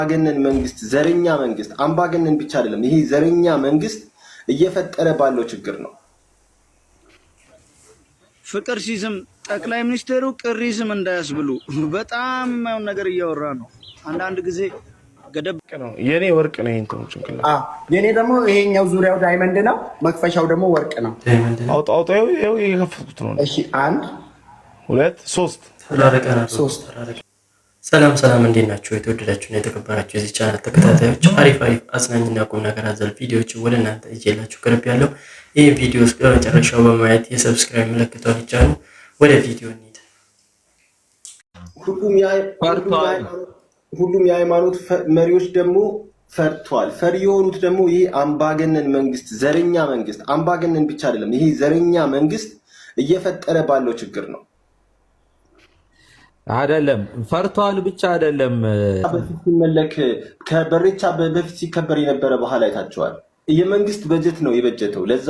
አምባገነን መንግስት ዘረኛ መንግስት አምባገነን ብቻ አይደለም ይሄ ዘረኛ መንግስት እየፈጠረ ባለው ችግር ነው። ፍቅር ሲዝም ጠቅላይ ሚኒስትሩ ቅሪዝም እንዳያስብሉ በጣም የማይሆን ነገር እያወራ ነው። አንዳንድ ጊዜ ገደብ ነው። የኔ ወርቅ ነው እንትን ጭንቅላት የኔ ደግሞ ይሄኛው ዙሪያው ዳይመንድ ነው፣ መክፈሻው ደግሞ ወርቅ ነው። አውጣው ይሄው የከፈትኩት ነው። እሺ 1 2 3 ሰላም እንዴት ናችሁ? የተወደዳችሁና የተከበራችሁ የዚህ ቻናል ተከታታዮች አሪፍ አዝናኝና ቁም ነገር አዘል ቪዲዮዎችን ወደ እናንተ ይዤላችሁ ቀርቤያለሁ። ይህ ቪዲዮ እስከ መጨረሻው በማየት የሰብስክራይብ ምልክቱን ይጫኑ። ወደ ቪዲዮ እንሂድ። ሁሉም የሃይማኖት መሪዎች ደግሞ ፈርቷል። ፈሪ የሆኑት ደግሞ ይሄ አምባገነን መንግስት ዘረኛ መንግስት አምባገነን ብቻ አይደለም ይሄ ዘረኛ መንግስት እየፈጠረ ባለው ችግር ነው። አይደለም ፈርቷል ብቻ አይደለም። በፊት ሲመለክ ከበሬቻ በፊት ሲከበር የነበረ ባህል አይታችኋል። የመንግስት በጀት ነው የበጀተው ለዛ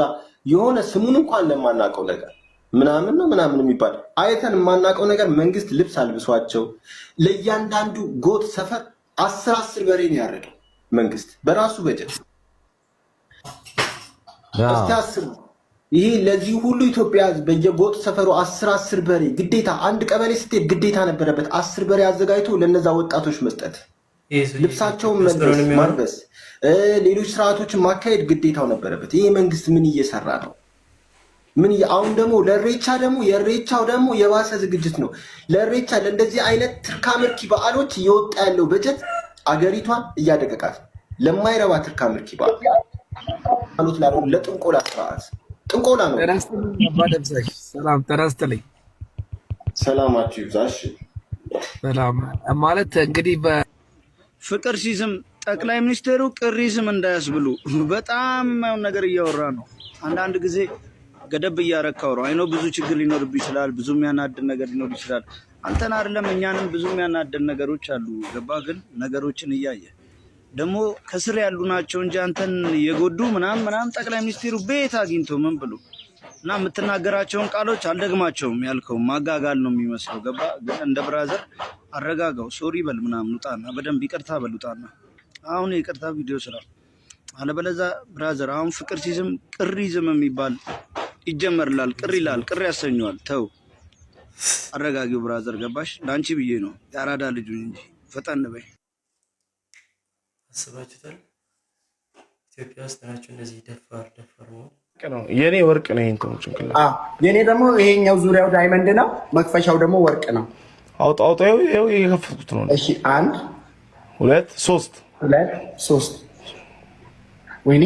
የሆነ ስሙን እንኳን ለማናውቀው ነገር ምናምን ነው ምናምን የሚባል አይተን የማናውቀው ነገር መንግስት ልብስ አልብሷቸው ለእያንዳንዱ ጎጥ ሰፈር 10 በሬ ነው ያረደው መንግስት በራሱ በጀት። እስቲ አስቡ። ይሄ ለዚህ ሁሉ ኢትዮጵያ በየጎጥ ሰፈሩ 10 በሬ ግዴታ አንድ ቀበሌ ስትሄድ ግዴታ ነበረበት 10 በሬ አዘጋጅቶ ለነዛ ወጣቶች መስጠት፣ ልብሳቸውን ማልበስ፣ ሌሎች ስርዓቶችን ማካሄድ ግዴታው ነበረበት። ይሄ መንግስት ምን እየሰራ ነው? አሁን ደግሞ ለሬቻ ደግሞ የሬቻው ደግሞ የባሰ ዝግጅት ነው። ለሬቻ ለእንደዚህ አይነት ትርካምርኪ በዓሎች እየወጣ ያለው በጀት አገሪቷን እያደቀቃት ለማይረባ ትርካምርኪ በዓሎች ለጥንቆላ ስርዓት ጥንቆላ ነው። ሰላም ተራስተልኝ ሰላማችሁ ይብዛሽ። ሰላም ማለት እንግዲህ ፍቅር ሲዝም ጠቅላይ ሚኒስትሩ ቅሪዝም እንዳያስብሉ በጣም የማይሆን ነገር እያወራ ነው። አንዳንድ ጊዜ ገደብ እያረካው ነው። አይኖ ብዙ ችግር ሊኖርብ ይችላል። ብዙ የሚያናድድ ነገር ሊኖር ይችላል። አንተን አይደለም እኛንም ብዙ የሚያናድድ ነገሮች አሉ። ገባ ግን ነገሮችን እያየ ደግሞ ከስር ያሉ ናቸው እንጂ አንተን የጎዱ ምናምን ጠቅላይ ሚኒስትሩ ቤት አግኝቶ ምን ብሎ እና የምትናገራቸውን ቃሎች አልደግማቸውም ያልከው ማጋጋል ነው የሚመስለው። ገባ ግን እንደ ብራዘር አረጋጋው። ሶሪ በል ምናምን ውጣና በደንብ ይቅርታ በል ውጣና አሁን የይቅርታ ቪዲዮ ስራ አለበለዚያ ብራዘር አሁን ፍቅር ሲዝም ቅሪዝም የሚባል ይጀመርላል። ቅር ይላል፣ ቅር ያሰኘዋል። ተው አረጋጊው ብራዘር ገባሽ? ላንቺ ብዬ ነው ያራዳ ልጁ እንጂ ፈጠን በይ። አስባችሁታል? ኢትዮጵያ ውስጥ ናችሁ እንደዚህ ደፋር ነው። የኔ ወርቅ ነው እንትን ጭንቅላት የኔ ደግሞ ይሄኛው ዙሪያው ዳይመንድ ነው፣ መክፈሻው ደግሞ ወርቅ ነው። አውጣው ይሄው የከፈትኩት ነው። እሺ 1 2 3 ወይኔ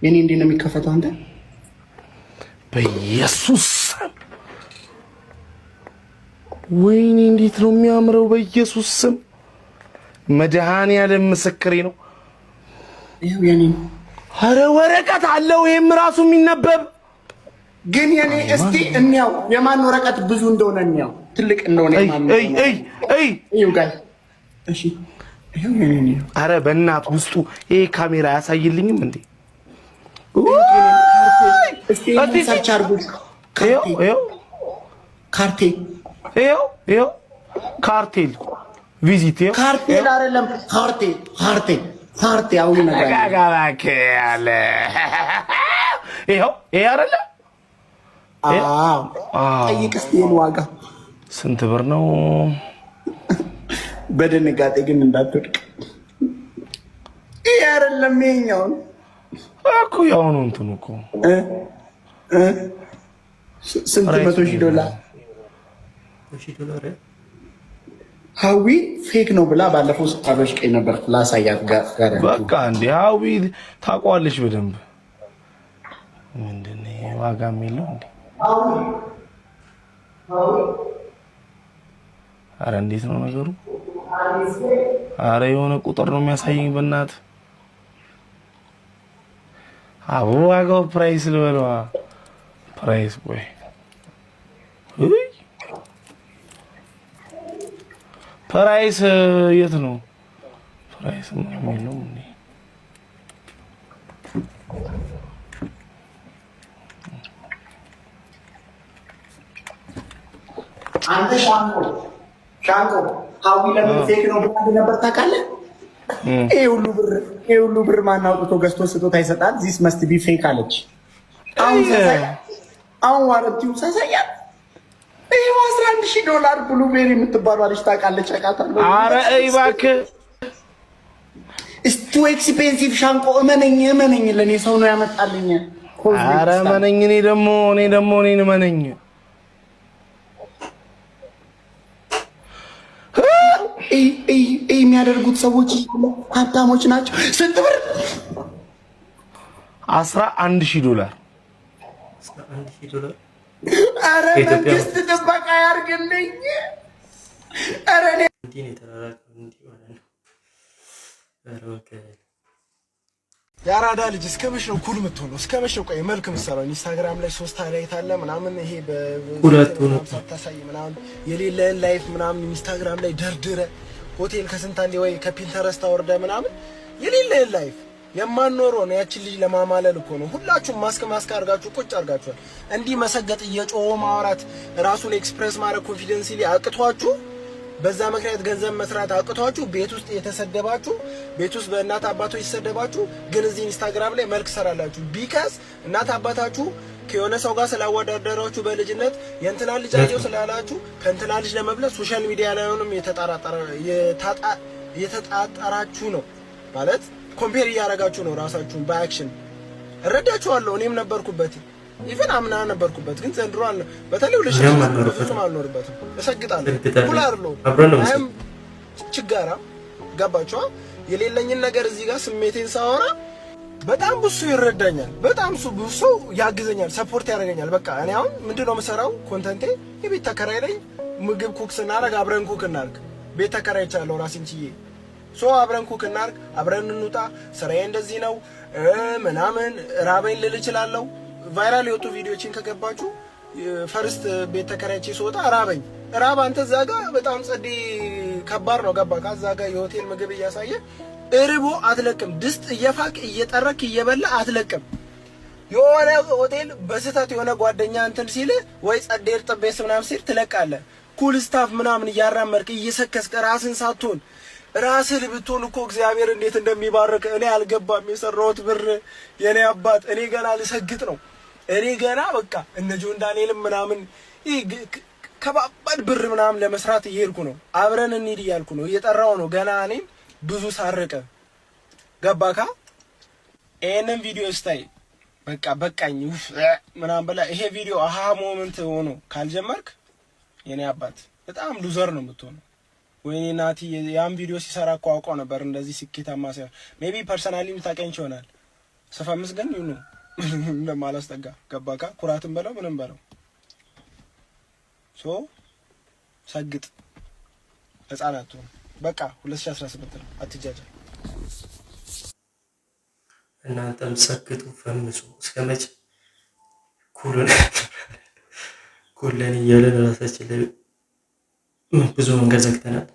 የኔ እንዴት ነው የሚከፈተው? አንተ በኢየሱስ ወይኔ እንዴት ነው የሚያምረው! በኢየሱስ ስም መድኃኒዓለም ምስክሬ ነው። ይሄው የኔ ኧረ ወረቀት አለው ይሄም ራሱ የሚነበብ ግን የኔ እስቲ እንያው የማን ወረቀት ብዙ እንደሆነ እንያው ትልቅ እንደሆነ ማን ይሄው ጋር እሺ ይሄው የኔ ኧረ በእናት ውስጡ ይሄ ካሜራ ያሳይልኝም እንዴ? እስቲ ሰርች አድርጉ። ይሄው ካርቴል ቪዚት ካርቴል አይደለም ካርቴ አሁን ነገር ያለ ይሄ አይደለ? ጠይቅ እስቲ የኔ ዋጋ ስንት ብር ነው? በድንጋጤ ግን እንዳትወድቅ። ይሄ አይደለም ይሄኛው እኮ ያው ነው እንትኑ እኮ ስንት $100,000 ሀዊ ፌክ ነው ብላ ባለፈው አበሽቀኝ ነበር። ላሳያት ጋር በቃ እንዴ ሀዊ ታውቀዋለች በደንብ። ምንድነው ዋጋ የሚለው እንዴ? አረ እንዴት ነው ነገሩ? አረ የሆነ ቁጥር ነው የሚያሳየኝ በእናት አዎ ዋጋው ፕራይስ ልበለዋ ፕራይስ ወይ ፕራይስ የት ነው ፕራይስ ምን ነው እንዴ? አንተ ሻንቆ ሀዊ ለምን ፌክ ነው ብለህ ነበር ታውቃለህ? ይሄ ሁሉ ብር ማን አውጥቶ ገዝቶ ስጦታ ይሰጣል? ዚስ መስት ቢ ፌክ አለች። አሁን ዋረንቲው ሳሳያት ይሄው $11,000 ብሉቤሪ የምትባለው አለች። ታውቃለች? አውቃታለሁ። ኧረ እባክህ እስቱ ኤክስፔንሲቭ ሻንቆ እመነኝ ለኔ ሰው ነው ያመጣልኝ። ኧረ እመነኝ። እኔ ደግሞ እኔን እመነኝ። የሚያደርጉት ሰዎች ሀብታሞች ናቸው። ስንት ብር? $11,000 $11,000 ኧረ መንግስት ጥበቃ ያርግልኝ። ኧረ እንዲህ ነው የተራራቀው እንዲህ ማለት ነው። ኧረ የአራዳ ልጅ እስከ መቼ ነው ኩል የምትሆነው? እስከ መቼ ነው ቆይ መልክ የምትሰራው? ኢንስታግራም ላይ 3 ሃይላይት አለ ምናምን ይሄ ሁለቱ ነው ታሳይ ምናምን የሌለህን ላይፍ ምናምን ኢንስታግራም ላይ ደርድረ ሆቴል ከስንት አንዴ ወይ ከፒንተረስት አወርደ ምናምን የሌለህን ላይፍ የማንኖረው ነው። ያቺን ልጅ ለማማለል እኮ ነው። ሁላችሁም ማስክ አርጋችሁ ቁጭ አርጋችኋል። እንዲህ መሰገጥ እየጮሆ ማውራት ራሱን ኤክስፕረስ ማድረግ ኮንፊደንስሊ አቅቷችሁ በዛ ምክንያት ገንዘብ መስራት አቅቷችሁ ቤት ውስጥ የተሰደባችሁ ቤት ውስጥ በእናት አባቶች የተሰደባችሁ ግን እዚህ ኢንስታግራም ላይ መልክ ሰራላችሁ። ቢካዝ እናት አባታችሁ ከሆነ ሰው ጋር ስላወዳደራችሁ በልጅነት የእንትና ልጅ አየው ስላላችሁ ከእንትና ልጅ ለመብለጥ ሶሻል ሚዲያ ላይ ሆነም የተጣጣራችሁ ነው ማለት ኮምፔር እያደረጋችሁ ነው ራሳችሁን በአክሽን እረዳችኋለሁ። እኔም ነበርኩበት ኢቨን አምና ነበርኩበት ግን ዘንድሮ አለ በተለይ ለሽፍቱም አልኖርበትም። እሰግጣለሁ ኩላርሎ አይም ችጋራ ገባችኋ? የሌለኝን ነገር እዚህ ጋር ስሜቴን ሳወራ በጣም ብዙ ይረዳኛል። በጣም ብዙ ያግዘኛል፣ ሰፖርት ያደርገኛል። በቃ እኔ አሁን ምንድነው የምሰራው? ኮንተንቴ የቤት ተከራይ ነኝ። ምግብ ኩክ ስናደርግ አብረን ኩክ እናድርግ። ቤት ተከራይቻለሁ ራሴን ችዬ አብረን ኩክ እናድርግ፣ አብረን እንውጣ፣ ስራዬ እንደዚህ ነው ምናምን ራበኝ ልል እችላለሁ። ቫይራል የወጡ ቪዲዮችን ከገባችሁ ፈርስት ቤት ተከራይቼ ስወጣ ራብ አንተ እዛ ጋር በጣም ጸዴ ከባድ ነው ገባ ከዛ ጋር የሆቴል ምግብ እያሳየ እርቦ አትለቅም። ድስት እየፋቅ እየጠረክ እየበላ አትለቅም። የሆነ ሆቴል በስህተት የሆነ ጓደኛ እንትን ሲል ወይ ጸዴ እርጥቤስ ምናምን ሲል ትለቃለህ። ኩል ስታፍ ምናምን እያራመድክ እየሰከስክ ራስን ሳትሆን ራስህ ብትሆን እኮ እግዚአብሔር እንዴት እንደሚባርክ እኔ አልገባም። የሰራሁት ብር የኔ አባት እኔ ገና ልሰግጥ ነው። እኔ ገና በቃ እነ ጆን ዳንኤልም ምናምን ከባባድ ብር ምናምን ለመስራት እየሄድኩ ነው። አብረን እንሂድ እያልኩ ነው፣ እየጠራው ነው። ገና እኔም ብዙ ሳርቀ ገባካ። ይሄንን ቪዲዮ ስታይ በቃ በቃኝ ምናምን በላ ይሄ ቪዲዮ አሃ ሞመንት ሆኖ ካልጀመርክ የኔ አባት በጣም ሉዘር ነው የምትሆነው። ወይኔ ናቲ ያን ቪዲዮ ሲሰራ እኮ አውቀው ነበር እንደዚህ ስኬታማ ሳይሆን ሜቢ ፐርሰናሊ ምታቀኝ ይሆናል። ሰፋምስ ግን ይሁን እንደማላስጠጋ ገባካ። ኩራትን በለው ምንም በለው ሰግጥ ህፃናቱ በቃ 2018 ነው። አትጃጃል። እናንተም ሰግጡ ፈምሱ። እስከመቼ ኩለን እያለን ራሳችን ላይ ብዙ መንገድ ዘግተናል።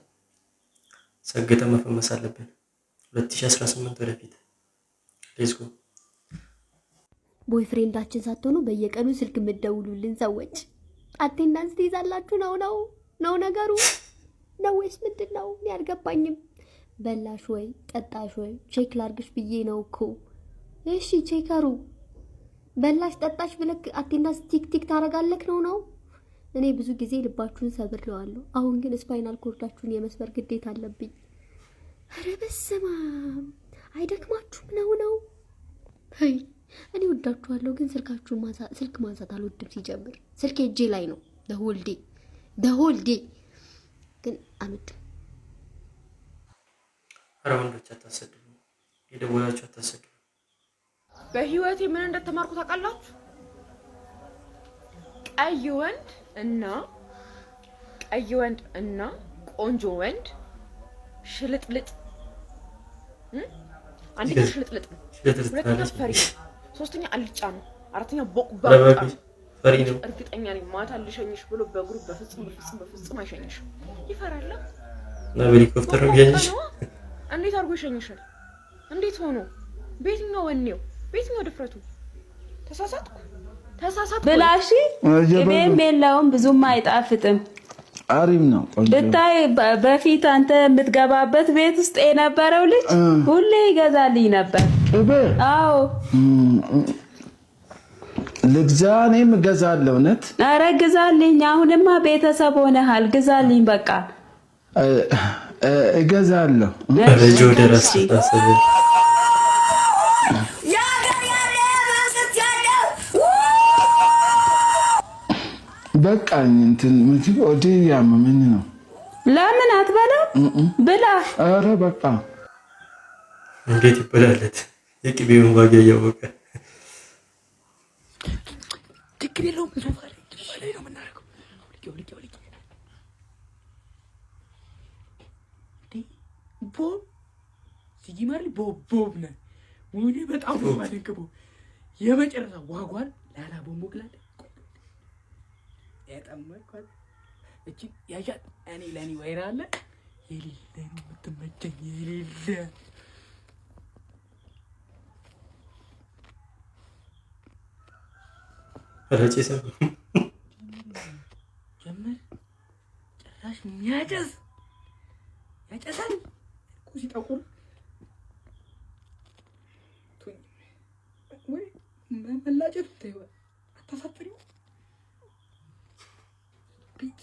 ሰግጠ መፈመስ አለብን። 2018 ወደፊት ሌትስ ጎ። ቦይፍሬንዳችን ሳትሆኑ በየቀኑ ስልክ የምትደውሉልን ሰዎች አቴንዳንስ ትይዛላችሁ ነው ነገሩ ነው ወይስ ምንድን ነው? እኔ አልገባኝም። በላሽ ወይ ጠጣሽ ወይ ቼክ ላርግሽ ብዬ ነው እኮ። እሺ ቼከሩ በላሽ ጠጣሽ ብለክ አቴንዳንስ ቲክ ታረጋለክ ነው። እኔ ብዙ ጊዜ ልባችሁን ሰብሬዋለሁ። አሁን ግን ስፓይናል ኮርዳችሁን የመስበር ግዴታ አለብኝ። ኧረ በስመ አብ አይደክማችሁም ነው? አይ እኔ ወዳችኋለሁ፣ ግን ስልክ ማንሳት አልወድም። ሲጀምር ስልክ እጄ ላይ ነው ደሆልዴ ግን አልወድም። ኧረ ወንዶች አታሰድቡ፣ የደወላችሁ አታሰድቡ። በህይወቴ ምን እንደተማርኩ ታውቃላችሁ? ቀይ ወንድ እና ቆንጆ ወንድ ሽልጥልጥ አንደኛ ሽልጥልጥ ነው፣ ሁለተኛ ፈሪ ነው፣ ሶስተኛ አልጫ ነው፣ አራተኛ ቦቅባቃ ፈሪ ነው። እርግጠኛ ነኝ ማታ ልሸኝሽ ብሎ በእግሩ በፍጹም አይሸኝሽም። ይፈራል እና በሄሊኮፕተር ነው የሚሸኝሽ። እንዴት አድርጎ ይሸኝሻል? እንዴት ሆኖ? በየትኛው ወኔው? በየትኛው ድፍረቱ? ተሳሳትኩ ብላሺ ቅቤም የለውም ብዙም አይጣፍጥም። አሪፍ ነው። ብታይ በፊት አንተ የምትገባበት ቤት ውስጥ የነበረው ልጅ ሁሌ ይገዛልኝ ነበር። አዎ ልግዛ፣ እኔም እገዛለሁ። እውነት? ኧረ ግዛልኝ። አሁንማ ቤተሰብ ሆነሃል። ግዛልኝ በቃ እገዛለሁ። ልጅ ወደ ራስ ታሰበ በቃ እንትን ምንድን ወደ ያመመኝ ነው። ለምን አትበላም? ብላ። ኧረ በቃ እንዴት ይበላለት? የቅቤውን ዋጋ እያወቀ ችግር የለውም። ሶፋ ላይ ነው የምናደርገው። ቦብ ሲጂማር ቦብ ነህ ወይኔ በጣም ነው የማደንቀው። የመጨረሻ ዋጓን ላላ ቦምቦክላለ ያጠመቅኳት እቺ ያሻት እኔ ለኔ ወይራ አለ የሌለ ነው የምትመቸኝ የሌለ ረጭ ጀመር ጭራሽ የሚያጨስ ያጨሳል እኮ ሲጠቁር ወይ መላጨት አታሳፍሪው ቤት